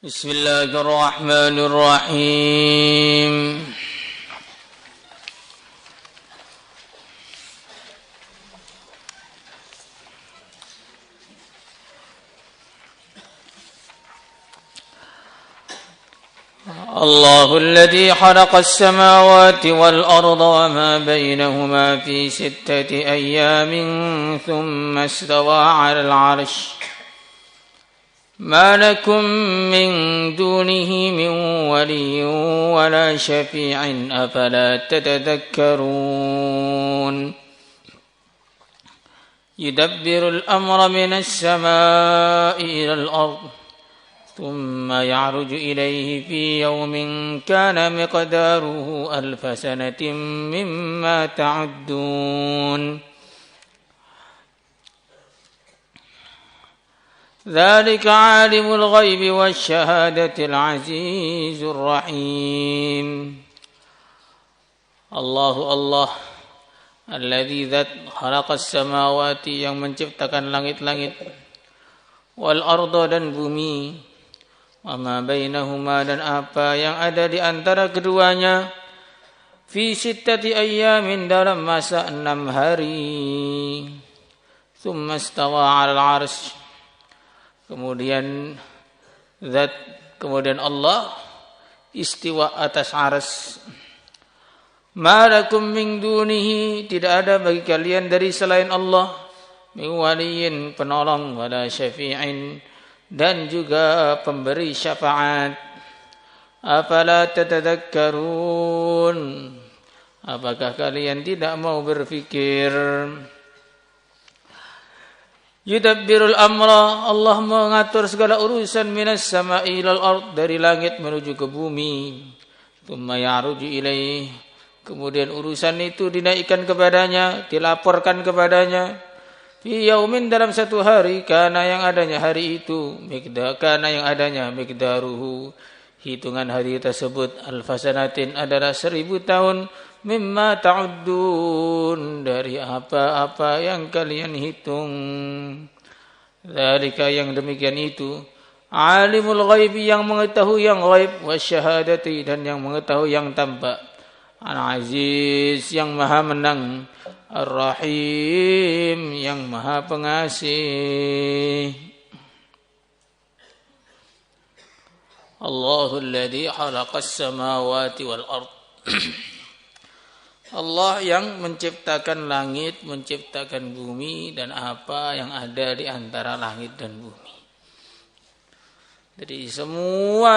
بسم الله الرحمن الرحيم الله الذي خلق السماوات والأرض وما بينهما في 6 أيام ثم استوى على العرش ما لكم من دونه من ولي ولا شفيع أفلا تتذكرون يدبر الأمر من السماء إلى الأرض ثم يعرج إليه في يوم كان مقداره 1000 سنة مما تعدون ذلك عالم الغيب والشهادة العزيز الرحيم Allah alladzi dzat khalaqas samawati yang menciptakan langit-langit wal arda dan bumi wa ma bainahuma dan apa yang ada di antara keduanya fi 6 ayyamin dalam masa 6 hari thumma istawa 'alal 'arsy kemudian Allah istiwa atas arsy. Ma lakum min dunihi tidak ada bagi kalian dari selain Allah min waliyin penolong wala syafi'in dan juga pemberi syafaat. Afala tatadhakkarun apakah kalian tidak mau berfikir? Yudabbirul amra Allah mengatur segala urusan minas sama'i ilal ard dari langit menuju ke bumi. Tsumma ya'ruju ilaih kemudian urusan itu dinaikkan kepadanya, dilaporkan kepadanya. Fi yaumin dalam satu hari kana yang adanya hari itu miqdaruhu hitungan hari tersebut alfasanatin adalah 1000 tahun mimma ta'uddun dari apa-apa yang kalian hitung. Dzalika yang demikian itu alimul ghaibi yang mengetahui yang ghaib wasyahadati dan yang mengetahui yang tampak. Al-Aziz yang maha menang, Ar-Rahim yang maha pengasih. Allahul ladzi khalaqas samawati wal ard Allah yang menciptakan langit, menciptakan bumi dan apa yang ada di antara langit dan bumi. Jadi semua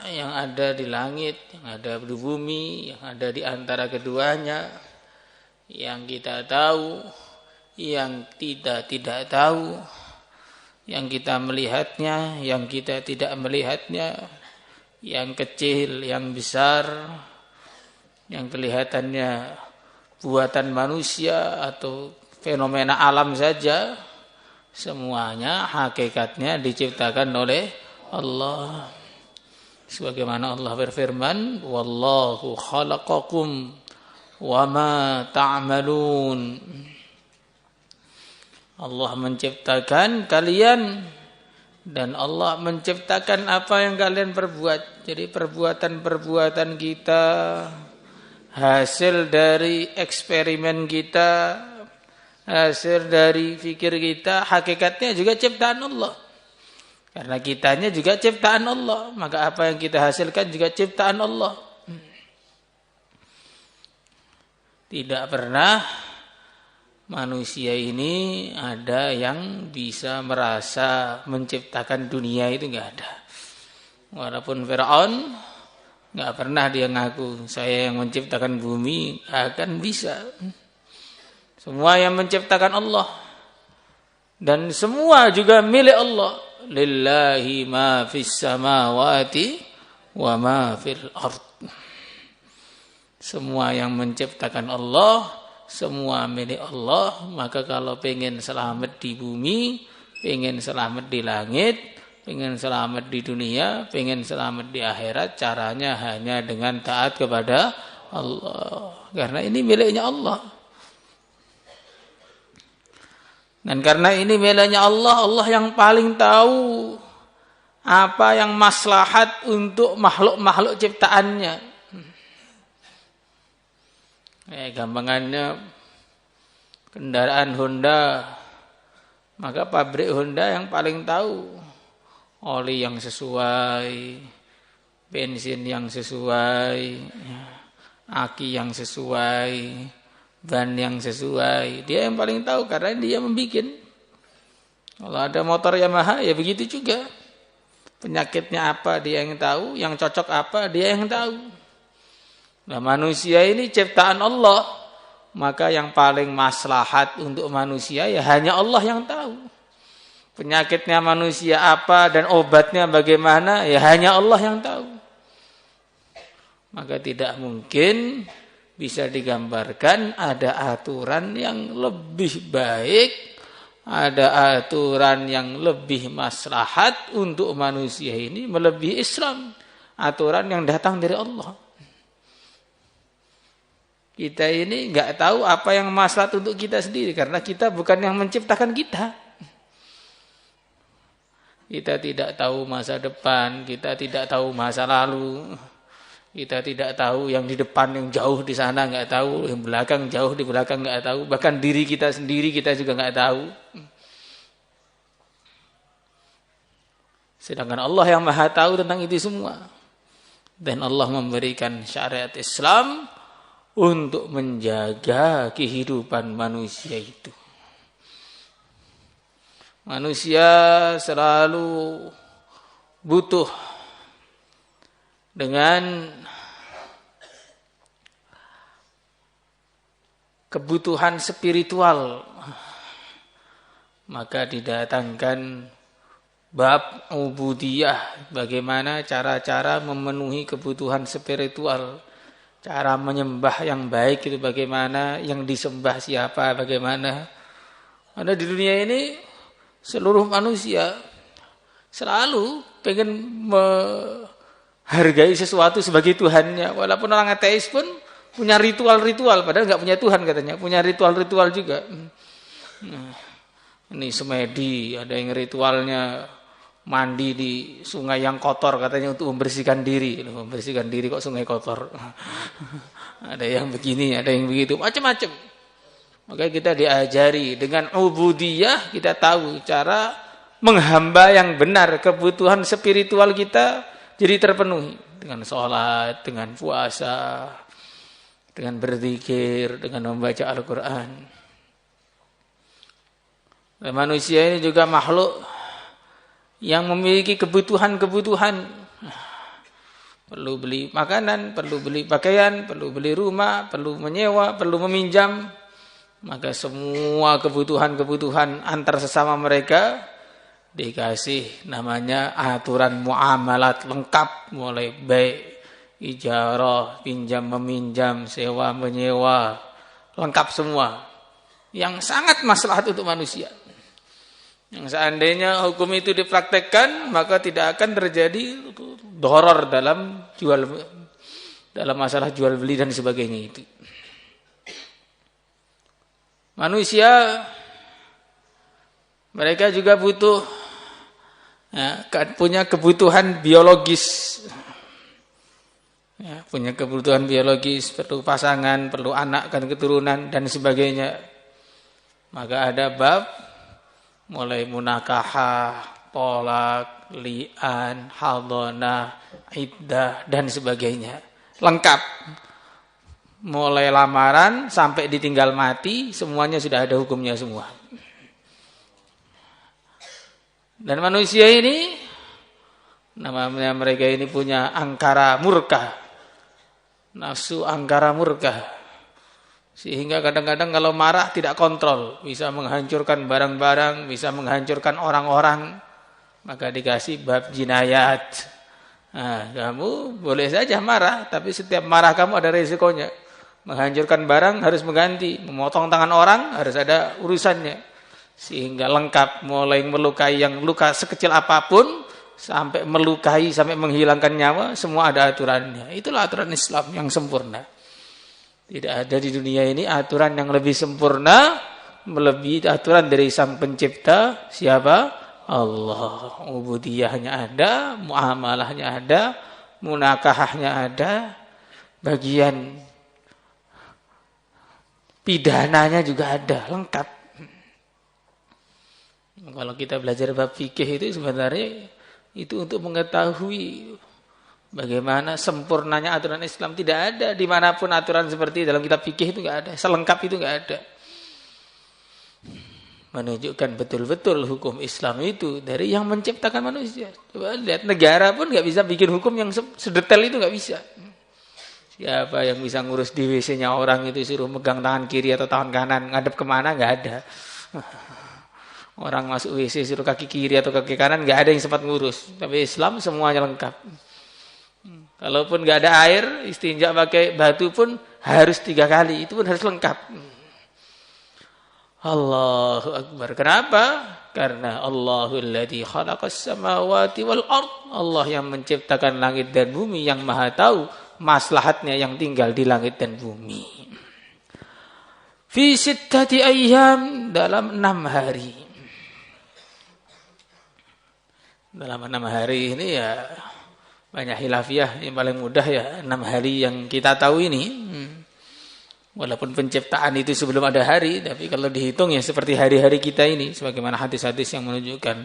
yang ada di langit, yang ada di bumi, yang ada di antara keduanya, yang kita tahu, yang tidak tahu, yang kita melihatnya, yang kita tidak melihatnya, yang kecil, yang besar, yang kelihatannya buatan manusia atau fenomena alam saja, semuanya hakikatnya diciptakan oleh Allah. Sebagaimana Allah berfirman, wallahu khalaqakum wa ma ta'malun. Allah menciptakan kalian dan Allah menciptakan apa yang kalian perbuat. Jadi perbuatan-perbuatan kita hasil dari eksperimen kita, hasil dari fikir kita, hakikatnya juga ciptaan Allah. Karena kitanya juga ciptaan Allah, maka apa yang kita hasilkan juga ciptaan Allah. Tidak pernah manusia ini ada yang bisa merasa menciptakan dunia, itu enggak ada. Walaupun Fir'aun enggak pernah dia ngaku saya yang menciptakan bumi, akan bisa. Semua yang menciptakan Allah dan semua juga milik Allah. Lillahi ma fis samawati wa ma fil ard. Semua yang menciptakan Allah, semua milik Allah. Maka kalau pengen selamat di bumi, pengen selamat di langit, pengen selamat di dunia, pengen selamat di akhirat, caranya hanya dengan taat kepada Allah. Karena ini miliknya Allah. Dan karena ini miliknya Allah, Allah yang paling tahu apa yang maslahat untuk makhluk-makhluk ciptaannya. Gampangannya kendaraan Honda, maka pabrik Honda yang paling tahu oli yang sesuai, bensin yang sesuai, aki yang sesuai, ban yang sesuai. Dia yang paling tahu karena dia membikin. Kalau ada motor Yamaha ya begitu juga. Penyakitnya apa dia yang tahu, yang cocok apa dia yang tahu. Nah, manusia ini ciptaan Allah, maka yang paling maslahat untuk manusia ya hanya Allah yang tahu. Penyakitnya manusia apa dan obatnya bagaimana ya hanya Allah yang tahu. Maka tidak mungkin bisa digambarkan ada aturan yang lebih baik, ada aturan yang lebih maslahat untuk manusia ini melebihi Islam. Aturan yang datang dari Allah. Kita ini nggak tahu apa yang maslahat untuk kita sendiri karena kita bukan yang menciptakan kita. Kita tidak tahu masa depan, kita tidak tahu masa lalu. Kita tidak tahu yang di depan, yang jauh di sana nggak tahu, yang belakang jauh di belakang nggak tahu, bahkan diri kita sendiri kita juga nggak tahu. Sedangkan Allah yang Maha tahu tentang itu semua. Dan Allah memberikan syariat Islam untuk menjaga kehidupan manusia itu. Manusia selalu butuh dengan kebutuhan spiritual, maka didatangkan bab ubudiyah, bagaimana cara-cara memenuhi kebutuhan spiritual, cara menyembah yang baik itu bagaimana, yang disembah siapa, bagaimana. Karena di dunia ini seluruh manusia selalu pengen hargai sesuatu sebagai Tuhannya. Walaupun orang ateis pun punya ritual-ritual, padahal nggak punya Tuhan katanya, punya ritual-ritual juga. Nah, ini semedi, ada yang ritualnya mandi di sungai yang kotor katanya untuk membersihkan diri. Membersihkan diri kok sungai kotor. Ada yang begini, ada yang begitu, macam-macam. Maka kita diajari dengan ubudiyah, kita tahu cara menghamba yang benar, kebutuhan spiritual kita jadi terpenuhi dengan sholat, dengan puasa, dengan berzikir, dengan membaca Al-Quran. Dan manusia ini juga makhluk yang memiliki kebutuhan-kebutuhan. Perlu beli makanan, perlu beli pakaian, perlu beli rumah, perlu menyewa, perlu meminjam. Maka semua kebutuhan-kebutuhan antar sesama mereka dikasih namanya aturan muamalat lengkap, mulai baik ijarah, pinjam meminjam, sewa menyewa, lengkap semua. Yang sangat maslahat untuk manusia. Yang seandainya hukum itu dipraktekkan, maka tidak akan terjadi doror dalam masalah jual beli dan sebagainya itu. Manusia mereka juga butuh punya kebutuhan biologis. Punya kebutuhan biologis, perlu pasangan, perlu anak dan keturunan dan sebagainya. Maka ada bab mulai munakahah, tolak, li'an, hadonah, iddah dan sebagainya. Lengkap. Mulai lamaran sampai ditinggal mati, semuanya sudah ada hukumnya semua. Dan manusia ini, namanya mereka ini punya angkara murka, nafsu angkara murka. Sehingga kadang-kadang kalau marah tidak kontrol, bisa menghancurkan barang-barang, bisa menghancurkan orang-orang, maka dikasih bab jinayat. Nah, kamu boleh saja marah, tapi setiap marah kamu ada resikonya. Menghancurkan barang harus mengganti, memotong tangan orang harus ada urusannya. Sehingga lengkap, mulai melukai yang luka sekecil apapun, sampai melukai, sampai menghilangkan nyawa, semua ada aturannya. Itulah aturan Islam yang sempurna. Tidak ada di dunia ini aturan yang lebih sempurna, melebihi aturan dari Sang Pencipta, siapa? Allah. Ubudiyahnya ada, muamalahnya ada, munakahahnya ada, bagian pidananya juga ada, lengkap. Kalau kita belajar bab fikih itu sebenarnya itu untuk mengetahui bagaimana sempurnanya aturan Islam. Tidak ada dimanapun aturan seperti dalam kitab fikih itu nggak ada, selengkap itu nggak ada. Menunjukkan betul-betul hukum Islam itu dari yang menciptakan manusia. Coba lihat, negara pun nggak bisa bikin hukum yang sedetail itu, nggak bisa. Siapa yang bisa ngurus di WC-nya orang itu suruh megang tangan kiri atau tangan kanan, ngadep kemana, nggak ada. Orang masuk WC suruh kaki kiri atau kaki kanan, nggak ada yang sempat ngurus. Tapi Islam semuanya lengkap. Kalaupun nggak ada air, istinja pakai batu pun harus 3 kali, itu pun harus lengkap. Allahu Akbar. Kenapa? Karena Allahul ladzi khalaqas samawati wal ard. Allah yang menciptakan langit dan bumi, yang maha tahu maslahatnya yang tinggal di langit dan bumi. Fi sittati ayyam, dalam 6 hari. Dalam 6 hari ini ya banyak khilafiyah, yang paling mudah ya 6 hari yang kita tahu ini. Walaupun penciptaan itu sebelum ada hari, tapi kalau dihitung ya seperti hari-hari kita ini, sebagaimana hadis-hadis yang menunjukkan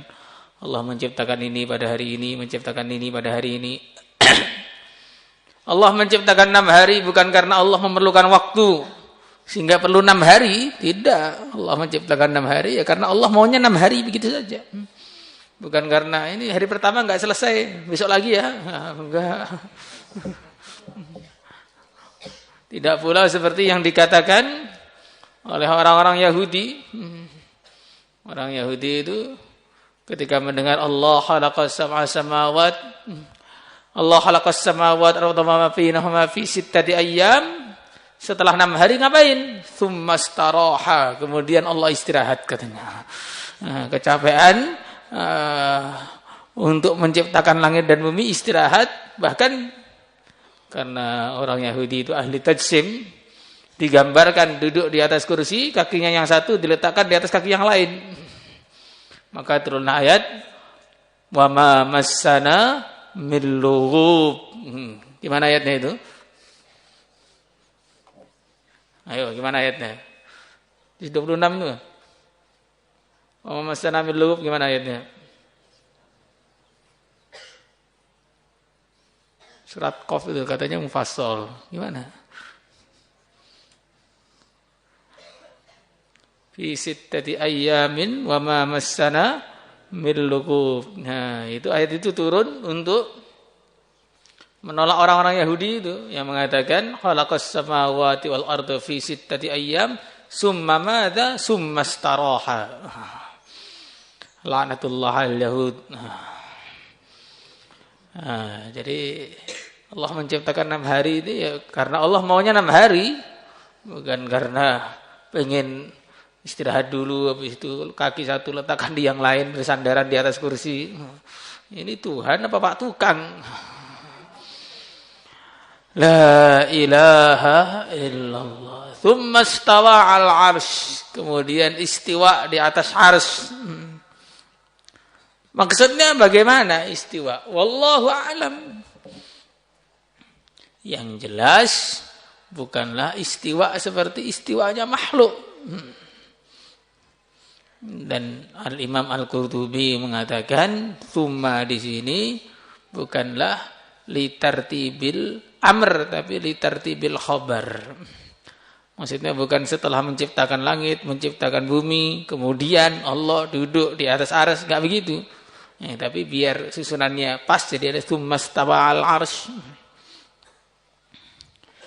Allah menciptakan ini pada hari ini, menciptakan ini pada hari ini. Allah menciptakan 6 hari bukan karena Allah memerlukan waktu sehingga perlu 6 hari, tidak. Allah menciptakan 6 hari ya karena Allah maunya 6 hari, begitu saja. Bukan karena ini hari pertama enggak selesai, besok lagi ya. Enggak. Tidak pula seperti yang dikatakan oleh orang-orang Yahudi. Orang Yahudi itu ketika mendengar Allah khalaqas sab'a samawat, Allah khalaqas samawat wa ma bainahuma fi sittati ayyam, setelah 6 hari ngapain? Tsumastaraha, kemudian Allah istirahat katanya. Kecapean untuk menciptakan langit dan bumi, istirahat. Bahkan karena orang Yahudi itu ahli tajsim, digambarkan duduk di atas kursi, kakinya yang satu diletakkan di atas kaki yang lain. Maka turun ayat, wa ma massana min lughub. Gimana ayatnya itu? Ayo, gimana ayatnya? Di 26 itu. Wa ma massana min lughub, gimana ayatnya? Surat Qaf itu katanya mufassal. Gimana? Fi sittati ayyamin wa ma massana min lughub. Nah, itu ayat itu turun untuk menolak orang-orang Yahudi itu yang mengatakan khalaqas samawati wal arda fi sittati ayyam summa madza summa istaraha. Laknatullah al-yahud. Jadi Allah menciptakan 6 hari itu ya karena Allah maunya 6 hari, bukan karena pengen istirahat dulu, habis itu kaki satu letakkan di yang lain bersandaran di atas kursi. Ini Tuhan apa Pak Tukang? La ilaha illallah. Tsumma istawa 'al 'arsy, kemudian istiwa di atas arsy. Maksudnya bagaimana istiwa? Wallahu a'lam. Yang jelas bukanlah istiwa seperti istiwanya makhluk. Dan Al-Imam Al-Qurtubi mengatakan tsumma di sini bukanlah litartibil amr tapi litartibil khabar. Maksudnya bukan setelah menciptakan langit, menciptakan bumi, kemudian Allah duduk di atas arsy, enggak begitu. Tapi biar susunannya pas, jadi ada tsummastawa al arsy.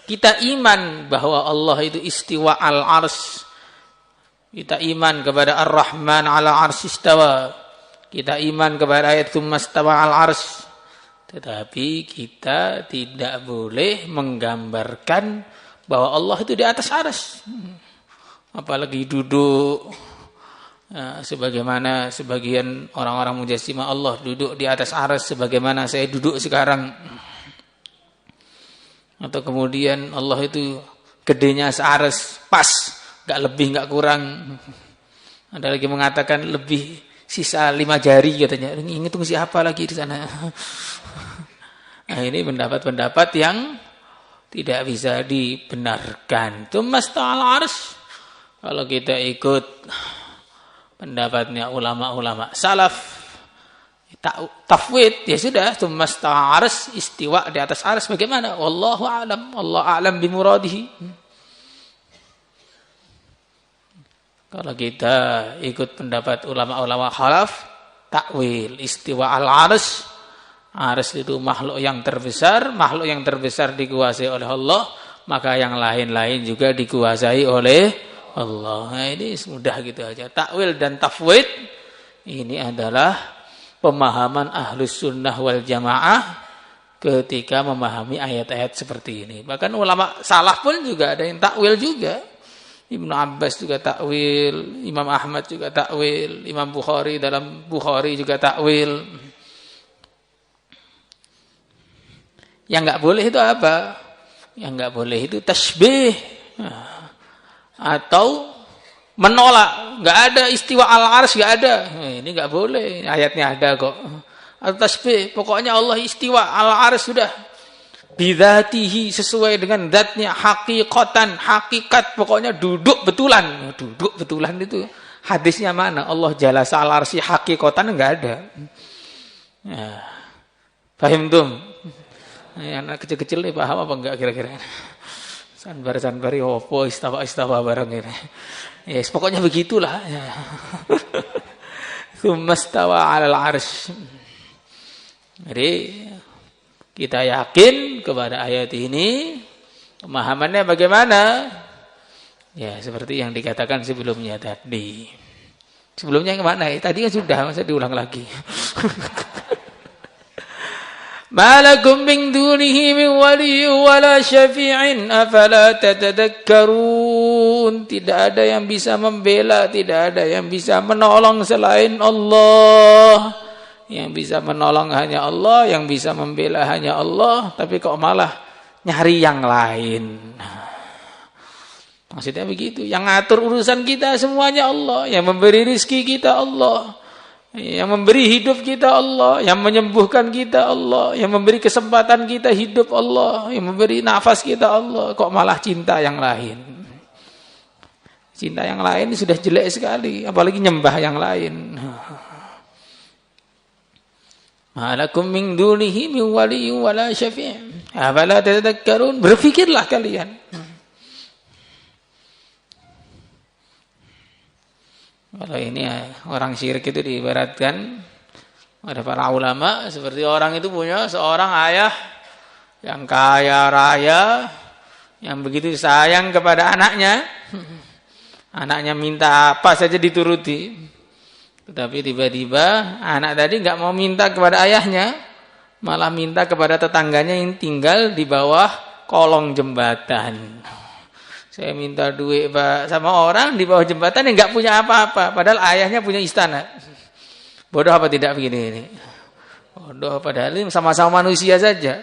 Kita iman bahwa Allah itu istiwa al arsy. Kita iman kepada Ar-Rahman ala arsy istawa. Kita iman kepada ayat tsummastawa al arsy. Tetapi kita tidak boleh menggambarkan bahwa Allah itu di atas arsy. Apalagi duduk. Sebagaimana sebagian orang-orang mujassimah Allah duduk di atas arsy sebagaimana saya duduk sekarang. Atau kemudian Allah itu gedenya searsy, pas, enggak lebih enggak kurang. Ada lagi mengatakan lebih sisa 5 jari katanya. Ngitung siapa lagi di sana. Nah, ini pendapat-pendapat yang tidak bisa dibenarkan. Tsumasta'al ars. Kalau kita ikut pendapatnya ulama-ulama salaf, tafwid, ya sudah, tsumasta'al ars, istiwa di atas ars bagaimana? Wallahu a'lam. Allah a'lam bimuradihi. Kalau kita ikut pendapat ulama-ulama khalaf, takwil istiwa al-ars. Ars itu makhluk yang terbesar, makhluk yang terbesar dikuasai oleh Allah, maka yang lain-lain juga dikuasai oleh Allah. Nah, ini mudah gitu aja. Takwil dan tafwid ini adalah pemahaman ahlus sunnah wal jamaah ketika memahami ayat-ayat seperti ini. Bahkan ulama salaf pun juga ada yang takwil juga. Ibnu Abbas juga takwil, Imam Ahmad juga takwil, Imam Bukhari dalam Bukhari juga takwil. Yang nggak boleh itu apa? Yang nggak boleh itu tasbih atau menolak. Nggak ada istiwa al-ars, nggak ada. Ini nggak boleh. Ayatnya ada kok. Atau tasbih, pokoknya Allah istiwa al-ars sudah. Bidzatihi, sesuai dengan zatnya, hakikatan, hakikat, pokoknya duduk betulan. Duduk betulan itu hadisnya mana? Allah jalasa al-arsi hakikatan nggak ada. Ya. Fahim tum? Anak kecil-kecil nih paham apa enggak kira-kira? Sanbar-sanbari opo istawa bareng ini. Yes, pokoknya begitulah. Tsummastawa 'alal 'arsy. Jadi kita yakin kepada ayat ini, pemahamannya bagaimana? Ya, seperti yang dikatakan sebelumnya tadi. Sebelumnya kemana? Tadi kan sudah, masa diulang lagi. Ma lakum min dunihi min waliyyin wala syafi'in afala tatadakkarun. Tidak ada yang bisa membela, tidak ada yang bisa menolong selain Allah. Yang bisa menolong hanya Allah, yang bisa membela hanya Allah, tapi kok malah nyari yang lain. Maksudnya begitu, yang ngatur urusan kita semuanya Allah, yang memberi rezeki kita Allah, yang memberi hidup kita Allah, yang menyembuhkan kita Allah, yang memberi kesempatan kita hidup Allah, yang memberi nafas kita Allah. Kok malah cinta yang lain? Cinta yang lain sudah jelek sekali, apalagi nyembah yang lain. Malakum min dunihi min waliyyin wala syafi'. Afala tatadakkarun? Berpikirlah kalian. Kalau ini orang syirik itu diibaratkan oleh para ulama seperti orang itu punya seorang ayah yang kaya raya, yang begitu sayang kepada anaknya. Anaknya minta apa saja dituruti. Tetapi tiba-tiba anak tadi nggak mau minta kepada ayahnya, malah minta kepada tetangganya yang tinggal di bawah kolong jembatan. Saya minta duit Pak sama orang di bawah jembatan yang nggak punya apa-apa, padahal ayahnya punya istana. Bodoh apa tidak begini ini? Bodoh, padahal ini sama-sama manusia saja.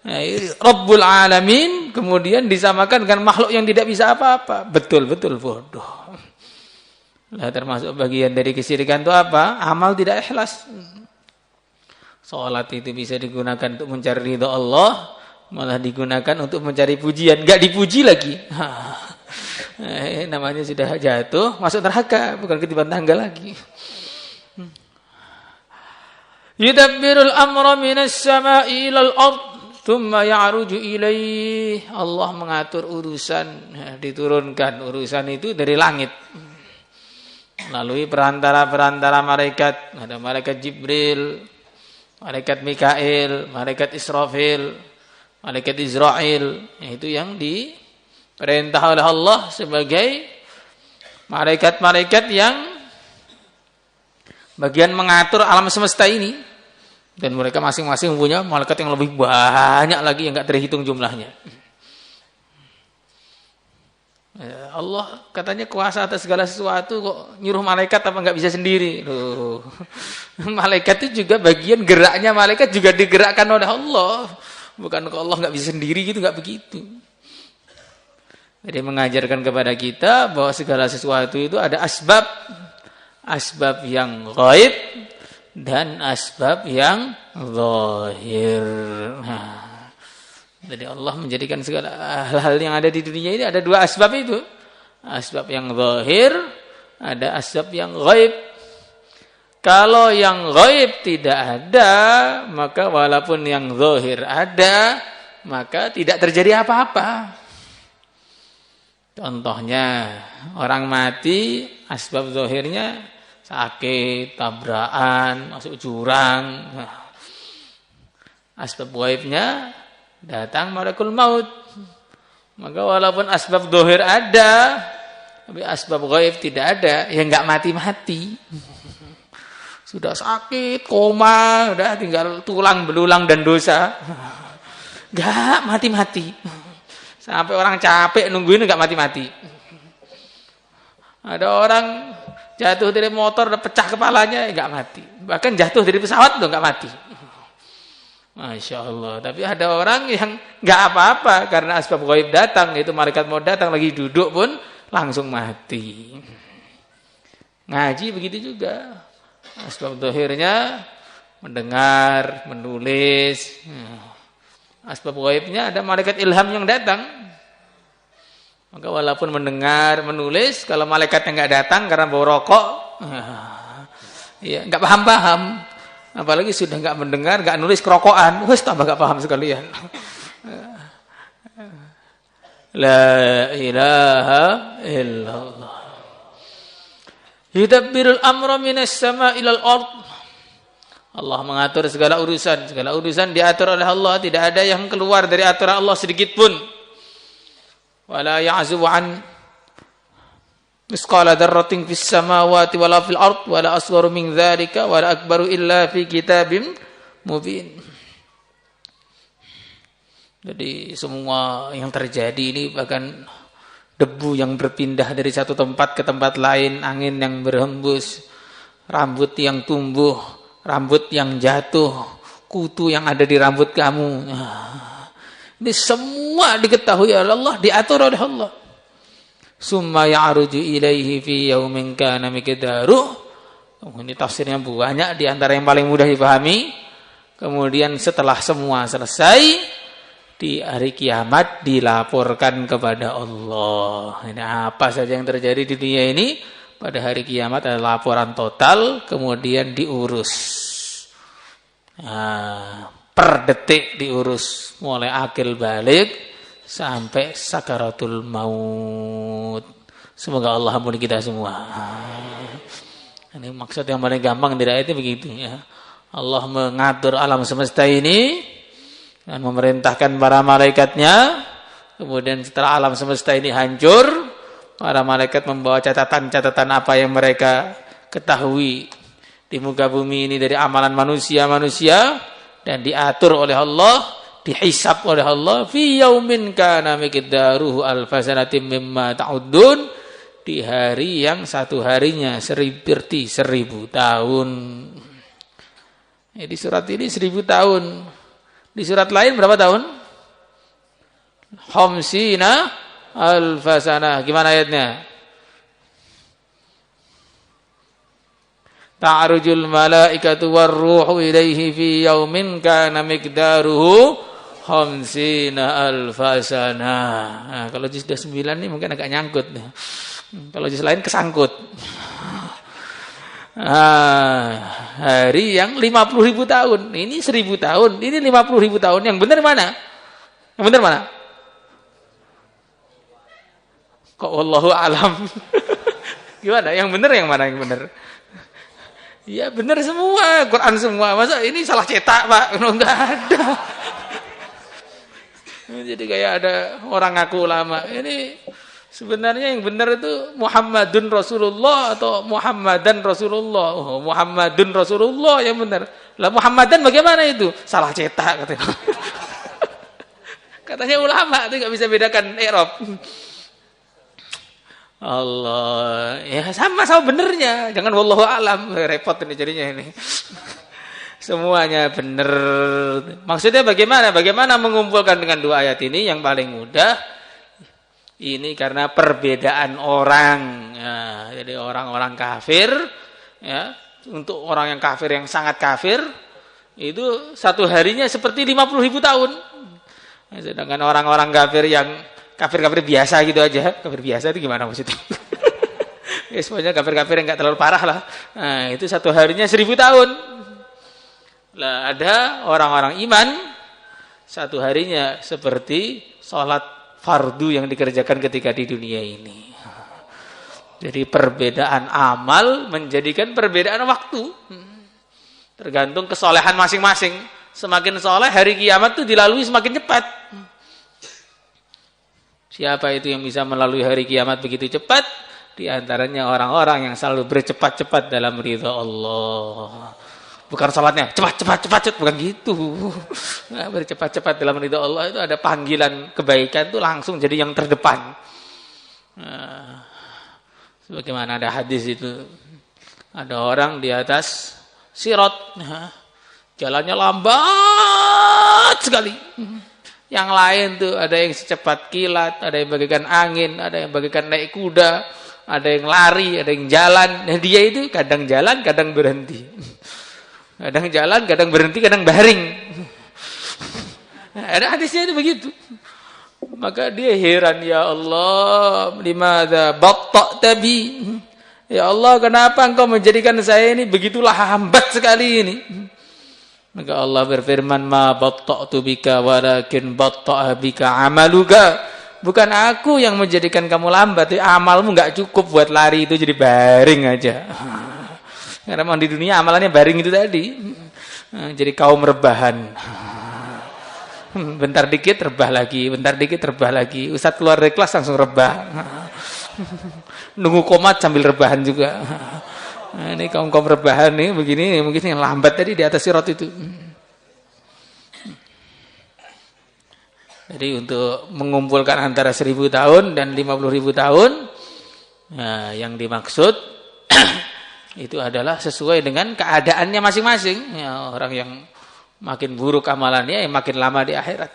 Nah, Rabbul Alamin kemudian disamakan dengan makhluk yang tidak bisa apa-apa. Betul-betul bodoh. Nah, termasuk bagian dari kesyirikan itu apa? Amal tidak ikhlas. Salat itu bisa digunakan untuk mencari ridha Allah, malah digunakan untuk mencari pujian, enggak dipuji lagi. Namanya sudah jatuh, masuk neraka, bukan ketiban tangga lagi. Yudabbirul amra minas sama'i ilal ard, thumma ya'ruju ilaih. Allah mengatur urusan, diturunkan urusan itu dari langit. Melalui perantara-perantara malaikat, ada malaikat Jibril, malaikat Mikail, malaikat Israfil, malaikat Israel, itu yang diperintah oleh Allah sebagai malaikat-malaikat yang bagian mengatur alam semesta ini. Dan mereka masing-masing punya malaikat yang lebih banyak lagi yang enggak terhitung jumlahnya. Allah katanya kuasa atas segala sesuatu, kok nyuruh malaikat apa enggak bisa sendiri? Loh. Malaikat itu juga bagian geraknya, malaikat juga digerakkan oleh Allah. Bukan kok Allah enggak bisa sendiri gitu, enggak begitu. Jadi mengajarkan kepada kita bahwa segala sesuatu itu ada asbab, asbab yang ghaib dan asbab yang zahir. Nah, jadi Allah menjadikan segala hal-hal yang ada di dunia ini ada dua asbab itu. Asbab yang zahir, ada asbab yang ghaib. Kalau yang ghaib tidak ada, maka walaupun yang zahir ada, maka tidak terjadi apa-apa. Contohnya, orang mati, asbab zahirnya sakit, tabrakan, masuk jurang. Asbab ghaibnya datang malakul maut. Maka walaupun asbab zahir ada, tapi asbab ghaib tidak ada, ya enggak mati-mati. Sudah sakit, koma, udah tinggal tulang belulang dan dosa. Enggak mati-mati. Sampai orang capek nungguin enggak mati-mati. Ada orang jatuh dari motor, udah pecah kepalanya, enggak mati. Bahkan jatuh dari pesawat tuh enggak mati. Masya Allah. Tapi ada orang yang enggak apa-apa karena asbab ghaib datang, yaitu malaikat mau datang lagi duduk pun langsung mati. Ngaji begitu juga. Asbab zahirnya mendengar, menulis. Asbab ghaibnya ada malaikat ilham yang datang. Maka walaupun mendengar, menulis, kalau malaikatnya enggak datang karena bau rokok, ya enggak paham-paham. Apalagi sudah enggak mendengar, enggak nulis kerokokan, wes tambah enggak paham sekalian. La ilaha illallah. Yudabbirul amra minas sama ilal ard. Allah mengatur segala urusan diatur oleh Allah, tidak ada yang keluar dari aturan Allah sedikit pun. Wala ya'zubu an misqala dzarratin fis samawati wala fil ard wala asgharu min dzalika wala akbaru illa fi kitabim mubin. Jadi semua yang terjadi ini bahkan debu yang berpindah dari satu tempat ke tempat lain, angin yang berhembus, rambut yang tumbuh, rambut yang jatuh, kutu yang ada di rambut kamu. Ini semua diketahui oleh Allah, diatur oleh Allah. Summa ya'ruju ilaihi fi yaumin kana miqdaruh. Ini tafsirnya banyak, di antara yang paling mudah dipahami. Kemudian setelah semua selesai, di hari kiamat dilaporkan kepada Allah. Ini apa saja yang terjadi di dunia ini, pada hari kiamat ada laporan total, kemudian diurus. Per detik diurus, mulai akil balik sampai sakaratul maut. Semoga Allah ampuni kita semua. Ini maksud yang paling gampang dari ayat itu begitu ya. Allah mengatur alam semesta ini dan memerintahkan para malaikatnya. Kemudian setelah alam semesta ini hancur, para malaikat membawa catatan-catatan apa yang mereka ketahui di muka bumi ini dari amalan manusia-manusia, dan diatur oleh Allah, dihisab oleh Allah fi yaumin kana miqdaruhu alfasanatim mimma ta'uddun, di hari yang satu harinya 1000 tahun. Di surat ini 1000 tahun. Di surat lain berapa tahun? Khamsina alfasanah. Gimana ayatnya? Ta'arujul malaikatu warruhu ilaihi fi yaumin kana miqdaruhu khamsina alfasanah. Nah, kalau juz sudah 9 ini mungkin agak nyangkut. Kalau juz lain kesangkut. Hari yang 50.000 tahun. Ini 1000 tahun. Ini 50.000 tahun. Yang benar mana? Yang benar mana? Kok wallahu alam. Gimana? Yang benar yang mana yang benar? Ya benar semua, Quran semua. Masa ini salah cetak, Pak? Enggak ada. Jadi kayak ada orang ngaku ulama. Ini sebenarnya yang benar itu Muhammadun Rasulullah atau Muhammadan Rasulullah. Oh, Muhammadun Rasulullah yang benar. Lah Muhammadan bagaimana itu? Salah cetak katanya. Katanya ulama itu enggak bisa bedakan i'rab. Allah, ya sama-sama benernya. Jangan wallahu alam, repot ini jadinya ini. Semuanya benar. Maksudnya bagaimana? Bagaimana mengumpulkan dengan dua ayat ini? Yang paling mudah ini karena perbedaan orang. Nah, jadi orang-orang kafir Ya, untuk orang yang kafir, yang sangat kafir, itu satu harinya seperti 50.000 tahun. Sedangkan orang-orang kafir yang kafir-kafir biasa gitu aja, kafir biasa itu gimana maksudnya? Ya, semuanya kafir-kafir yang nggak terlalu parah lah. Nah, itu satu harinya 1000 tahun. Lah ada orang-orang iman satu harinya seperti sholat fardu yang dikerjakan ketika di dunia ini. Jadi perbedaan amal menjadikan perbedaan waktu. Tergantung kesolehan masing-masing. Semakin soleh, hari kiamat itu dilalui semakin cepat. Siapa itu yang bisa melalui hari kiamat begitu cepat? Di antaranya orang-orang yang selalu bercepat-cepat dalam ridha Allah. Bukan salatnya cepat, bukan gitu. Nah, bercepat-cepat dalam ridha Allah itu ada panggilan kebaikan itu langsung jadi yang terdepan. Nah, sebagaimana ada hadis itu, ada orang di atas sirat, jalannya lambat sekali. Yang lain tuh ada yang secepat kilat, ada yang bagaikan angin, ada yang bagaikan naik kuda, ada yang lari, ada yang jalan. Nah, dia itu kadang jalan, kadang berhenti. Kadang jalan, kadang berhenti, kadang baring. Nah, ada hadisnya itu begitu. Maka dia heran, ya Allah, limadza batta'ta bi? Ya Allah, kenapa engkau menjadikan saya ini begitu lambat sekali ini? Maka Allah berfirman, ma batta'tu bika walakin batta'a bika amaluka. Bukan aku yang menjadikan kamu lambat, amalmu enggak cukup buat lari itu jadi baring aja. Karena memang di dunia amalannya baring itu tadi. Jadi kaum rebahan. Bentar dikit rebah lagi, bentar dikit rebah lagi. Ustaz keluar dari kelas langsung rebah. Nunggu komat sambil rebahan juga. Nah, ini kaum-kaum rebahan nih begini, mungkin yang lambat tadi di atas sirat itu. Jadi untuk mengumpulkan antara 1000 tahun dan 50.000 tahun, nah, yang dimaksud itu adalah sesuai dengan keadaannya masing-masing. Ya, orang yang makin buruk amalannya, yang makin lama di akhirat.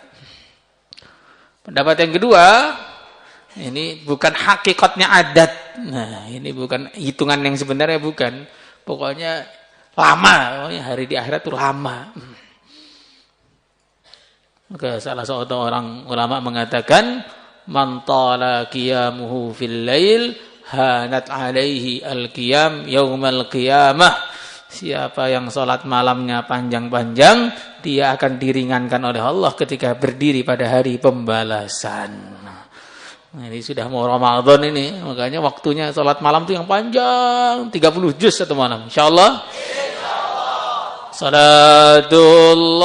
Pendapat yang kedua, ini bukan hakikatnya adat. Nah, ini bukan hitungan yang sebenarnya, bukan. Pokoknya lama, pokoknya hari di akhirat itu lama. Maka salah seorang ulama mengatakan, man tala qiyamuhu fil lail hanat alaihi al-qiyam yaumal qiyamah. Siapa yang sholat malamnya panjang-panjang, dia akan diringankan oleh Allah ketika berdiri pada hari pembalasan. Nah, ini sudah mau Ramadan ini, makanya waktunya sholat malam itu yang panjang, 30 juz satu malam. Insyaallah. Salatullah